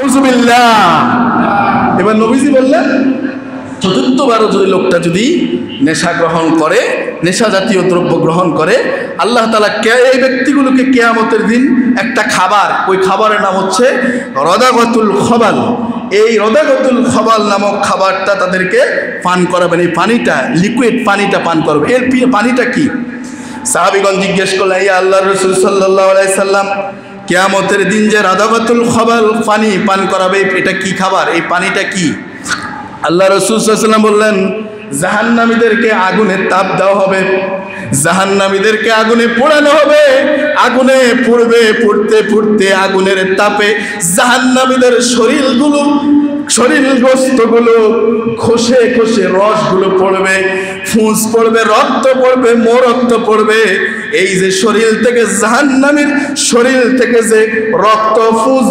নাউযুবিল্লাহ। এবার নবীজি বললেন চতুর্থবারও যদি লোকটা যদি নেশা গ্রহণ করে, নেশা জাতীয় দ্রব্য গ্রহণ করে, আল্লাহ তাআলা এই ব্যক্তিগুলোকে কিয়ামতের দিন একটা খাবার, ওই খাবারের নাম হচ্ছে রদাগাতুল খবাল। এই রদাগাতুল খবাল নামক খাবারটা তাদেরকে পান করাবেন। এই পানিটা, লিকুইড পানিটা পান করবে। এর পানিটা কি? সাহাবীগণ জিজ্ঞেস করলেন, ইয়া আল্লাহর রাসূল সাল্লাল্লাহু আলাইহি সাল্লাম, কিয়ামতের দিন যে রদাগাতুল খবাল পানি পান করাবে, এটা কি খাবার? এই পানিটা কি? আল্লাহ রাসূল সাল্লাল্লাহু আলাইহি ওয়াসাল্লাম বললেন, জাহান্নামীদেরকে আগুনে তাপ দেওয়া হবে, জাহান্নামীদেরকে আগুনে পোড়ানো হবে। আগুনে পুড়বে, পুড়তে পুড়তে আগুনের তাপে জাহান্নামীদের শরীরগ্রস্তগুলো খসে খসে রসগুলো পড়বে, ফুঁস পড়বে, রক্ত পড়বে, রক্ত পড়বে। এই যে শরীর থেকে, জাহান্নামীর শরীর থেকে যে রক্ত ফুঁস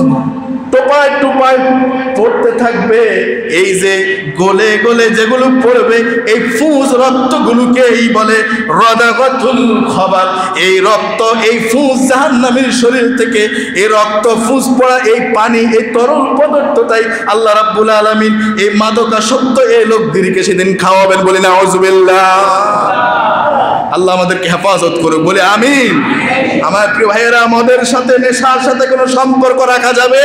টোপায় টোপায় পড়তে থাকবে, এই যে গলে গলে যেগুলো পড়বে, এই ফুঁস রক্তগুলোকেই বলে রদাগাতুল খবাল। এই রক্ত, এই ফুঁস জাহান্নামীর শরীর থেকে এই রক্ত ফুঁস পড়া, এই পানি, এই তরল পদার্থটাই আল্লাহ রাব্বুল আলামিন এই মাদকাসক্ত এই লোকদেরকে সেদিন খাওয়াবেন। বলি নাউযুবিল্লাহ। আল্লাহ আমাদেরকে হেফাজত করুক, বলে আমিন। আমার প্রিয় ভাইয়েরা, আমাদের সাথে নেশার সাথে কোনো সম্পর্ক রাখা যাবে?